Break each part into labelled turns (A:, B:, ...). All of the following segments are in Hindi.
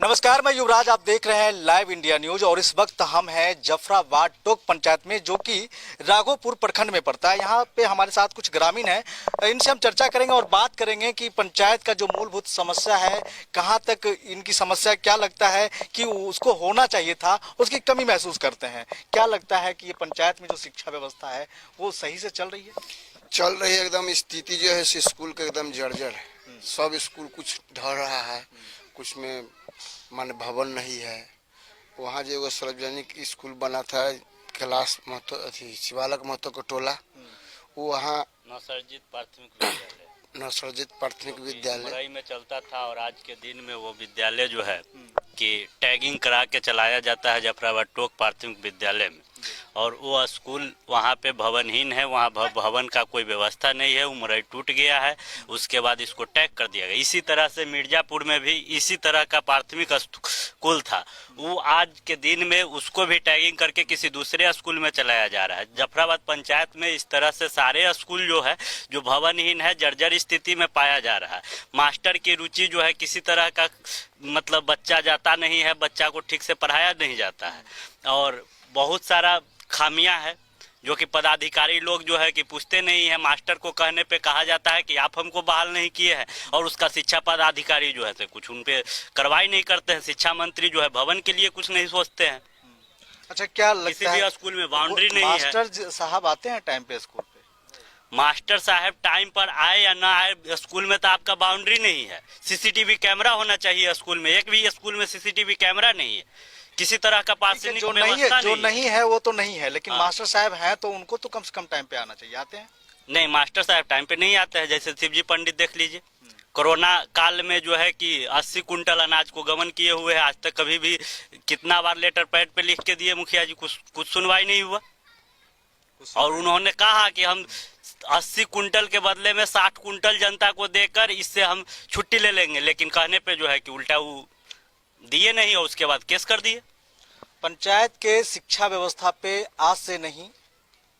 A: नमस्कार, मैं युवराज। आप देख रहे हैं लाइव इंडिया न्यूज और इस वक्त हम हैं जफराबाद टोक पंचायत में, जो कि राघोपुर प्रखंड में पड़ता है। यहाँ पे हमारे साथ कुछ ग्रामीण हैं, इनसे हम चर्चा करेंगे और बात करेंगे कि पंचायत का जो मूलभूत समस्या है, कहाँ तक इनकी समस्या, क्या लगता है कि उसको होना चाहिए था, उसकी कमी महसूस करते हैं। क्या लगता है कि ये पंचायत में जो शिक्षा व्यवस्था है वो सही से चल रही है?
B: चल रही है एकदम। स्थिति जो है स्कूल का एकदम जर्जर है। सब स्कूल कुछ ढह रहा है, कुछ में मान भवन नहीं है। वहाँ जो एगो सार्वजनिक स्कूल बना था, कैलाश महतो अथी शिवालक महतो का टोला, वो वहाँ
C: नवसर्जित प्राथमिक विद्यालय मरई में चलता था और आज के दिन में वो विद्यालय जो है कि टैगिंग करा के चलाया जाता है जफराबाद टोक प्राथमिक विद्यालय में। और वो स्कूल वहाँ पे भवनहीन है, वहाँ भवन का कोई व्यवस्था नहीं है, वो मरई टूट गया है। उसके बाद इसको टैग कर दिया गया। इसी तरह से मिर्जापुर में भी इसी तरह का प्राथमिक स्कूल था, वो आज के दिन में उसको भी टैगिंग करके किसी दूसरे स्कूल में चलाया जा रहा है। जफराबाद पंचायत में इस तरह से सारे स्कूल जो है जो भवनहीन है, जर्जर स्थिति में पाया जा रहा है। मास्टर की रुचि जो है, किसी तरह का मतलब बच्चा जाता नहीं है, बच्चा को ठीक से पढ़ाया नहीं जाता है और बहुत सारा खामियां है जो कि पदाधिकारी लोग जो है कि पूछते नहीं है। मास्टर को कहने पे कहा जाता है कि आप हमको बहाल नहीं किए हैं और उसका शिक्षा पदाधिकारी जो है तो कुछ उन पे कार्रवाई नहीं करते हैं। शिक्षा मंत्री जो है भवन के लिए कुछ नहीं सोचते हैं।
A: अच्छा, क्या लगता है
C: किसी भी स्कूल में बाउंड्री नहीं है।
A: मास्टर साहब आते हैं टाइम पे स्कूल पे?
C: मास्टर साहब टाइम पर आए या ना आए, स्कूल में तो आपका बाउंड्री नहीं है। सीसीटीवी कैमरा होना चाहिए स्कूल में, एक भी स्कूल में सीसीटीवी कैमरा नहीं है। किसी तरह का पार्सनिक
A: जो नहीं है वो तो नहीं है, लेकिन मास्टर साहब हैं तो उनको तो कम से कम टाइम पे आना चाहिए। आते हैं?
C: नहीं, मास्टर साहब टाइम पे नहीं आते हैं। जैसे शिवजी पंडित देख लीजिए, कोरोना काल में जो है कि 80 कुंटल अनाज को गबन किए हुए हैं। आज तक कभी भी कितना बार लेटर पैड पे लिख के दिए मुखिया जी, कुछ सुनवाई नहीं हुआ। और उन्होंने कहा कि हम 80 कुंटल के बदले में 60 कुंटल जनता को देकर इससे हम छुट्टी ले लेंगे, लेकिन कहने पे जो है कि उल्टा वो दिए नहीं और उसके बाद केस कर दिए।
A: पंचायत के शिक्षा व्यवस्था पे आज से नहीं,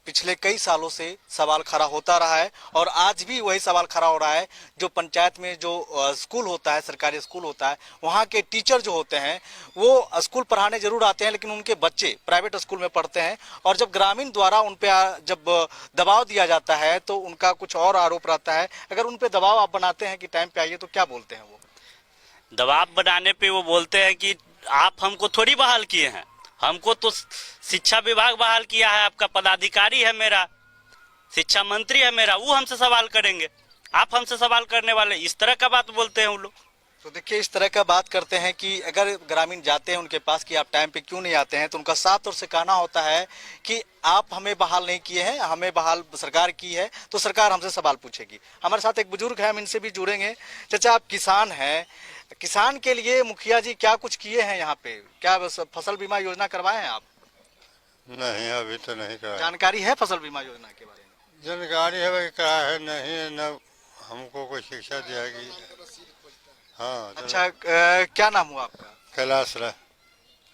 A: पिछले कई सालों से सवाल खड़ा होता रहा है और आज भी वही सवाल खड़ा हो रहा है। जो पंचायत में जो स्कूल होता है, सरकारी स्कूल होता है, वहाँ के टीचर जो होते हैं वो स्कूल पढ़ाने जरूर आते हैं, लेकिन उनके बच्चे प्राइवेट स्कूल में पढ़ते हैं। और जब ग्रामीण द्वारा उन पे जब दबाव दिया जाता है तो उनका कुछ और आरोप रहता है। अगर उन पे दबाव आप बनाते हैं कि टाइम पे आइए, तो क्या बोलते हैं वो?
C: दबाव बनाने पे वो बोलते हैं कि आप हमको थोड़ी बहाल किए हैं, हमको तो शिक्षा विभाग बहाल किया है, आपका पदाधिकारी है मेरा, शिक्षा मंत्री है मेरा, वो हमसे सवाल करेंगे, आप हमसे सवाल करने वाले। इस तरह का बात बोलते हैं वो लोग।
A: तो देखिए, इस तरह का बात करते हैं कि अगर ग्रामीण जाते हैं उनके पास कि आप टाइम पे क्यों नहीं आते हैं, तो उनका साफ तौर से कहना होता है कि आप हमें बहाल नहीं किए हैं, हमें बहाल सरकार की है, तो सरकार हमसे सवाल पूछेगी। हमारे साथ एक बुजुर्ग है, हम इनसे भी जुड़ेंगे। चाचा, आप किसान हैं, किसान के लिए मुखिया जी क्या कुछ किए हैं यहाँ पे? क्या फसल बीमा योजना करवाए हैं आप?
D: नहीं, अभी तो नहीं कराया।
A: जानकारी है फसल बीमा योजना के बारे में?
D: जानकारी है करा है नहीं, न हमको कोई शिक्षा दियागी। हाँ।
A: अच्छा, क्या नाम हुआ आपका?
D: कैलाश राय।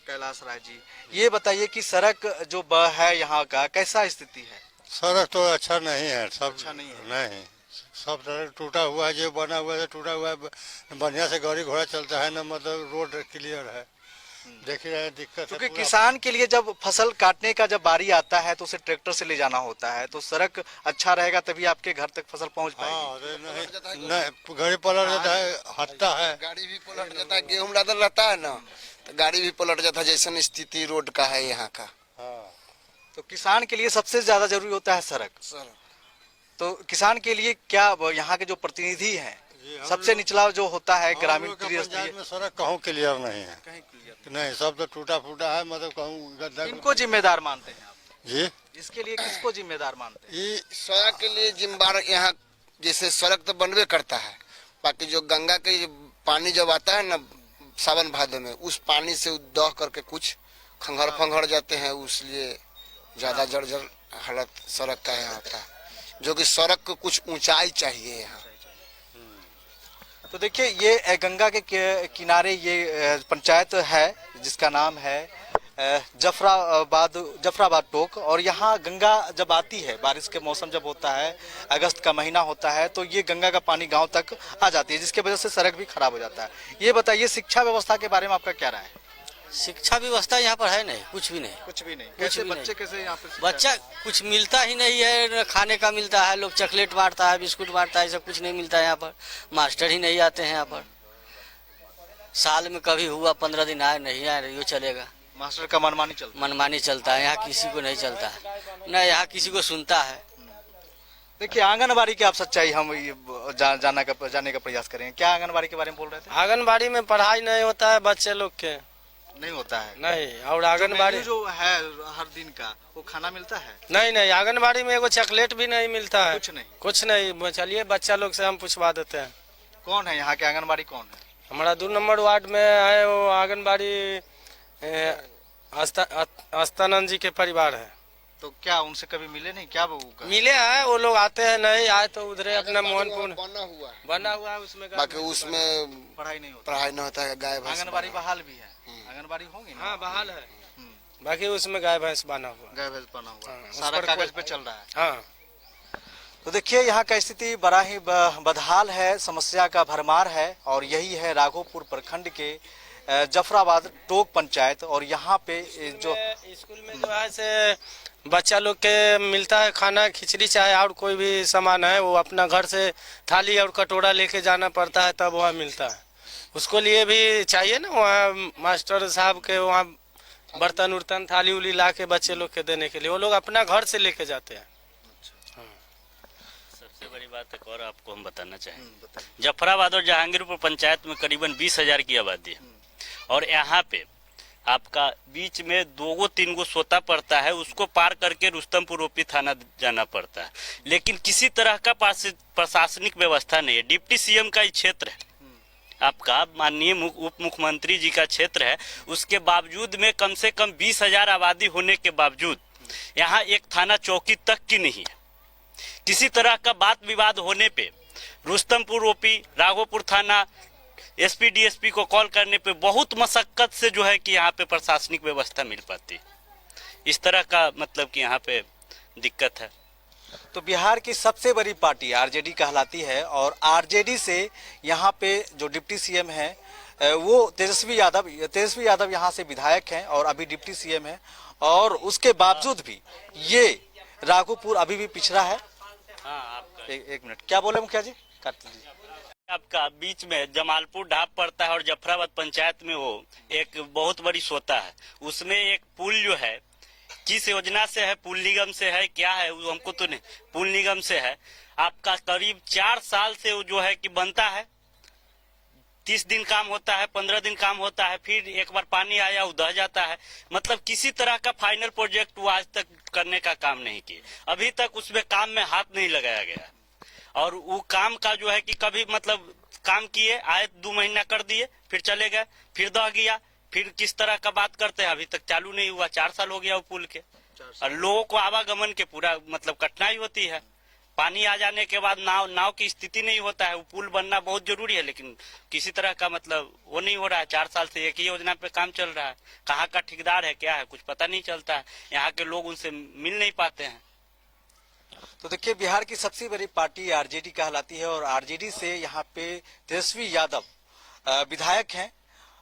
A: कैलाश राय जी, ये बताइए कि सड़क जो है यहाँ का कैसा स्थिति है?
D: सड़क तो अच्छा नहीं है, सब
A: अच्छा नहीं है।
D: नहीं, सब सड़क टूटा हुआ है, जो बना हुआ है टूटा हुआ है। बढ़िया से गाड़ी घोड़ा चलता है ना, मतलब रोड क्लियर है। देख रहे हैं दिक्कत है।
A: क्योंकि किसान के लिए जब फसल काटने का जब बारी आता है तो उसे ट्रैक्टर से ले जाना होता है, तो सड़क अच्छा रहेगा तभी आपके घर तक फसल पहुंच पाएगी।
D: नहीं, गाड़ी पलट जाता है, हटता है,
B: गाड़ी भी पलट जाता है। गेहूं लादल रहता है ना, तो गाड़ी भी पलट जाता है। जैसन स्थिति रोड का है यहाँ का।
D: हाँ।
A: तो किसान के लिए सबसे ज्यादा जरूरी होता है सड़क। तो किसान के लिए क्या यहाँ के जो प्रतिनिधि हैं, सबसे निचला जो होता है ग्रामीण
D: पंचायत में सड़क कहूँ क्लियर नहीं है,
A: कहीं क्लियर
D: नहीं, सब तो टूटा फूटा है। मतलब कहूँ
A: इनको जिम्मेदार मानते हैं आप
D: जी?
A: इसके लिए किसको जिम्मेदार मानते हैं?
B: ये सड़क के लिए जिम्मेदार यहाँ, जैसे सड़क तो बनवे करता है, बाकी जो गंगा के पानी जब आता है ना सावन भादो में, उस पानी से दह करके कुछ खंघर फंघर जाते हैं, उसलिए ज्यादा जर्जर हालत सड़क का यहाँ का, जो कि सड़क को कुछ ऊंचाई चाहिए यहाँ।
A: तो देखिए, ये गंगा के किनारे ये पंचायत है जिसका नाम है जफराबाद टोक, और यहाँ गंगा जब आती है, बारिश के मौसम जब होता है, अगस्त का महीना होता है, तो ये गंगा का पानी गांव तक आ जाती है, जिसके वजह से सड़क भी खराब हो जाता है। ये बताइए शिक्षा व्यवस्था के बारे में आपका क्या राय है?
E: शिक्षा व्यवस्था यहाँ पर है नहीं, कुछ भी नहीं।
A: कुछ भी नहीं।
E: कैसे
A: बच्चे कैसे यहाँ पे
E: बच्चा कुछ मिलता ही नहीं है, न खाने का मिलता है, लोग चॉकलेट बांटता है, बिस्कुट बांटता है, सब कुछ नहीं मिलता है यहाँ पर। मास्टर ही नहीं आते हैं यहाँ पर। साल में कभी हुआ 15 दिन आए, नहीं आए, यो चलेगा।
A: मास्टर का मनमानी चलता
E: मनमानी चलता है, यहाँ किसी को नहीं चलता है, न यहाँ किसी को सुनता है।
A: देखिए आंगनबाड़ी की आप सच्चाई हम जाने का प्रयास करें। क्या आंगनबाड़ी के बारे में बोल रहे थे?
F: आंगनबाड़ी में पढ़ाई नहीं होता है बच्चे लोग के,
A: नहीं होता है
F: नहीं। और आंगनबाड़ी
A: जो है हर दिन का वो खाना मिलता है?
F: नहीं, आंगनबाड़ी में एगो चॉकलेट भी नहीं मिलता है,
A: कुछ नहीं।
F: चलिए बच्चा लोग से हम पूछवा देते हैं।
A: कौन है यहाँ के आंगनबाड़ी, कौन है?
F: हमारा 2 नंबर वार्ड में है वो आंगनबाड़ी, आस्थानंद जी के परिवार है।
A: तो क्या उनसे कभी मिले नहीं? क्या वो
F: मिले हैं, वो लोग आते हैं, नहीं आए तो उधरे अपना मोहनपुर
B: बना
F: हुआ है, उसमें
B: बाकी उसमें
A: पढ़ाई नहीं होता
B: है। गाय भैंस
A: आंगनबाड़ी बहाल भी है, आंगनबाड़ी होंगी ना?
F: हाँ बहाल है, बाकी उसमें गाय भैंस बना हुआ,
A: गाय भैंस बना हुआ,
F: हाँ,
A: सारा कागज पे चल रहा है।
F: हाँ।
A: तो देखिए यहाँ का स्थिति बड़ा ही बदहाल है, समस्या का भरमार है, और यही है राघोपुर प्रखंड के जफराबाद टोक पंचायत। और यहाँ पे जो
F: स्कूल में जो है से बच्चा लोग के मिलता है खाना, खिचड़ी चाहे और कोई भी सामान है, वो अपना घर से थाली और कटोरा लेके जाना पड़ता है, तब वहाँ मिलता है। उसको लिए भी चाहिए ना वहाँ मास्टर साहब के, वहाँ बर्तन उर्तन थाली उली ला के बच्चे लोग के देने के लिए, वो लोग अपना घर से लेके जाते हैं।
C: सबसे बड़ी बात एक और आपको हम बताना चाहेंगे, जफराबाद और जहांगीरपुर पंचायत में करीबन 20,000 की आबादी है, और यहाँ पे आपका बीच में 2-3 सोता पड़ता है, उसको पार करके रुस्तमपुर ओपी थाना जाना पड़ता है। लेकिन किसी तरह का प्रशासनिक व्यवस्था नहीं है। डिप्टी सीएम का ही क्षेत्र है, आपका माननीय उप मुख्यमंत्री जी का क्षेत्र है, उसके बावजूद में कम से कम 20,000 आबादी होने के बावजूद यहाँ एक थाना चौकी तक की नहीं है। किसी तरह का बात विवाद होने पे रुस्तमपुर ओपी, राघोपुर थाना, एसपी डीएसपी को कॉल करने पे बहुत मशक्कत से जो है कि यहाँ पे प्रशासनिक व्यवस्था मिल पाती। इस तरह का मतलब कि यहाँ पे दिक्कत है।
A: तो बिहार की सबसे बड़ी पार्टी आरजेडी कहलाती है, और आरजेडी से यहाँ पे जो डिप्टी सीएम है वो तेजस्वी यादव यहाँ से विधायक हैं और अभी डिप्टी सीएम है, और उसके बावजूद भी ये राघोपुर अभी भी पिछड़ा है।
C: हाँ, आपका
A: एक मिनट, क्या बोले मुखिया जी? काट लीजिए।
C: आपका बीच में जमालपुर ढाब पड़ता है और जफराबाद पंचायत में वो एक बहुत बड़ी सोता है, उसमें एक पुल जो है, किस योजना से है, पुल निगम से है, क्या है वो हमको तो नहीं, पुल निगम से है। आपका करीब 4 साल से वो जो है कि बनता है, 30 दिन काम होता है, 15 दिन काम होता है, फिर एक बार पानी आया वो दह जाता है। मतलब किसी तरह का फाइनल प्रोजेक्ट वो आज तक करने का काम नहीं किए, अभी तक उसमें काम में हाथ नहीं लगाया गया। और वो काम का जो है कि कभी मतलब काम किए, आए 2 महीना कर दिए, फिर चले गए, फिर दह गया, फिर किस तरह का बात करते हैं, अभी तक चालू नहीं हुआ। 4 साल हो गया वो पुल के, और लोगों को आवागमन के पूरा मतलब कठिनाई होती है। पानी आ जाने के बाद नाव की स्थिति नहीं होता है। वो पुल बनना बहुत जरूरी है, लेकिन किसी तरह का मतलब वो नहीं हो रहा है। 4 साल से एक ही योजना पे काम चल रहा है, कहाँ का ठेकेदार है क्या है कुछ पता नहीं चलता है, यहाँ के लोग उनसे मिल नहीं पाते हैं।
A: तो देखिए बिहार की सबसे बड़ी पार्टी आरजेडी कहलाती है, और आरजेडी से यहाँ पे तेजस्वी यादव विधायक हैं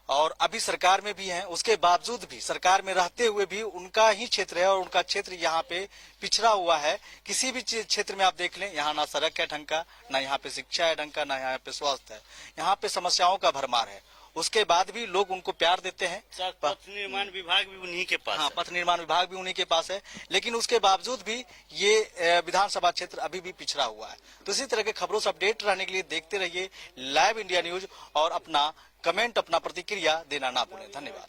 A: और अभी सरकार में भी हैं। उसके बावजूद भी सरकार में रहते हुए भी उनका ही क्षेत्र है, और उनका क्षेत्र यहाँ पे पिछड़ा हुआ है। किसी भी क्षेत्र में आप देख लें, यहाँ ना सड़क है ढंग का, ना यहाँ पे शिक्षा है ढंग का, ना यहाँ पे स्वास्थ्य है। यहाँ पे समस्याओं का भरमार है। उसके बाद भी लोग उनको प्यार देते हैं।
C: पथ निर्माण विभाग भी उन्हीं के पास,
A: हाँ, पथ निर्माण विभाग भी उन्हीं के पास है, लेकिन उसके बावजूद भी ये विधानसभा क्षेत्र अभी भी पिछड़ा हुआ है। तो इसी तरह के खबरों से अपडेट रहने के लिए देखते रहिए लाइव इंडिया न्यूज, और अपना कमेंट, अपना प्रतिक्रिया देना ना भूलें। धन्यवाद।